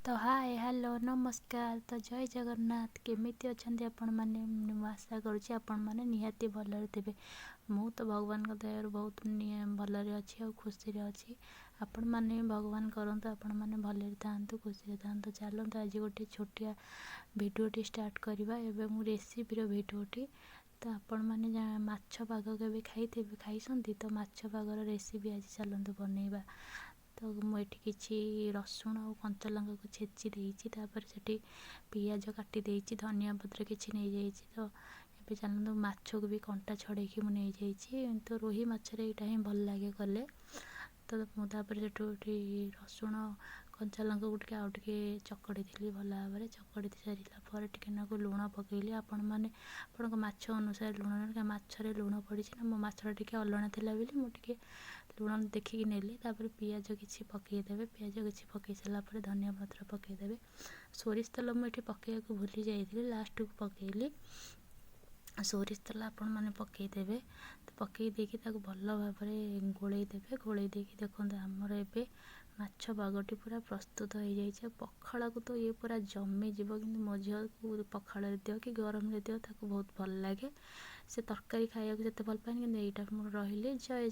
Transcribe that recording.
तो hi hello नमस्कार। तो जय जगन्नाथ। केमिति अछंती आपण माने? ମୁଁ ଆଶା କରୁଛି ଆପଣମାନେ ନିହାତି ଭଲରେ ଥିବେ। ମୁଁ ତ ଭଗବାନଙ୍କ ଦୟାରୁ ବହୁତ ଭଲରେ ଅଛି ଆଉ ଖୁସିରେ ଅଛି। ଆପଣମାନେ ଭଗବାନ କରନ୍ତୁ ଆପଣମାନେ ଭଲରେ ଥାଆନ୍ତୁ, ଖୁସିରେ ଥାଆନ୍ତୁ। ଚାଲନ୍ତୁ ଆଜି ଗୋଟେ ଛୋଟିଆ ଭିଡ଼ିଓଟି ଷ୍ଟାର୍ଟ କରିବା। ଏବେ ମୁଁ ରେସିପିର ଭିଡ଼ିଓଟି। ତ ଆପଣମାନେ ମାଛ ପାଗ କେବେ ଖାଇଛନ୍ତି? ତ ମାଛ ପାଗର ରେସିପି ଆଜି ଚାଲନ୍ତୁ ବନେଇବା। ତ ମୁଁ ଏଠି କିଛି ରସୁଣ ଆଉ କଞ୍ଚା ଲଙ୍କାକୁ ଛେଚି ଦେଇଛି, ତାପରେ ସେଠି ପିଆଜ କାଟି ଦେଇଛି, ଧନିଆ ପତ୍ର କିଛି ନେଇଯାଇଛି। ତ ଏବେ ଚାଲନ୍ତୁ ମାଛକୁ ବି କଣ୍ଟା ଛଡ଼େଇକି ମୁଁ ନେଇଯାଇଛି। ତ ରୋହି ମାଛରେ ଏଇଟା ହିଁ ଭଲ ଲାଗେ କଲେ। ତ ମୁଁ ତାପରେ ସେଠୁ ରସୁଣ କଞ୍ଚା ଲଙ୍କାକୁ ଟିକେ ଆଉ ଟିକେ ଚକଡ଼ିଥିଲି ଭଲ ଭାବରେ। ଚକଡ଼ି ସାରିଲା ପରେ ଟିକେ ନାକୁ ଲୁଣ ପକାଇଲି। ଆପଣମାନେ ଆପଣଙ୍କ ମାଛ ଅନୁସାରେ ଲୁଣ, ମାଛରେ ଲୁଣ ପଡ଼ିଛି ନା, ମୋ ମାଛଟା ଟିକେ ଅଲଣା ଥିଲା ବୋଲି ମୁଁ ଟିକେ ଲୁଣ ଦେଖିକି ନେଲି। ତାପରେ ପିଆଜ କିଛି ପକାଇଦେବେ। ପିଆଜ କିଛି ପକାଇ ସାରିଲା ପରେ ଧନିଆ ପତ୍ର ପକାଇଦେବେ। ସୋରିଷ ତେଲ ମୁଁ ଏଠି ପକାଇବାକୁ ଭୁଲି ଯାଇଥିଲି, ଲାଷ୍ଟକୁ ପକାଇଲି। ସୋରିଷ ତେଲ ଆପଣମାନେ ପକାଇଦେବେ। ତ ପକାଇ ଦେଇକି ତାକୁ ଭଲ ଭାବରେ ଗୋଳେଇ ଦେବେ। ଗୋଳେଇ ଦେଇକି ଦେଖନ୍ତୁ ଆମର ଏବେ ମାଛ ପାଗଟି ପୁରା ପ୍ରସ୍ତୁତ ହୋଇଯାଇଛି। ଆଉ ପଖାଳକୁ ତ ଇଏ ପୁରା ଜମିଯିବ, କିନ୍ତୁ ମୋ ଝିଅକୁ ପଖାଳରେ ଦିଅ କି ଗରମରେ ଦିଅ ତାକୁ ବହୁତ ଭଲ ଲାଗେ। ସେ ତରକାରୀ ଖାଇବାକୁ ଯେତେ ଭଲ ପାଏନି, କିନ୍ତୁ ଏଇଟା ମୁଁ ରହିଲି। ଜୟ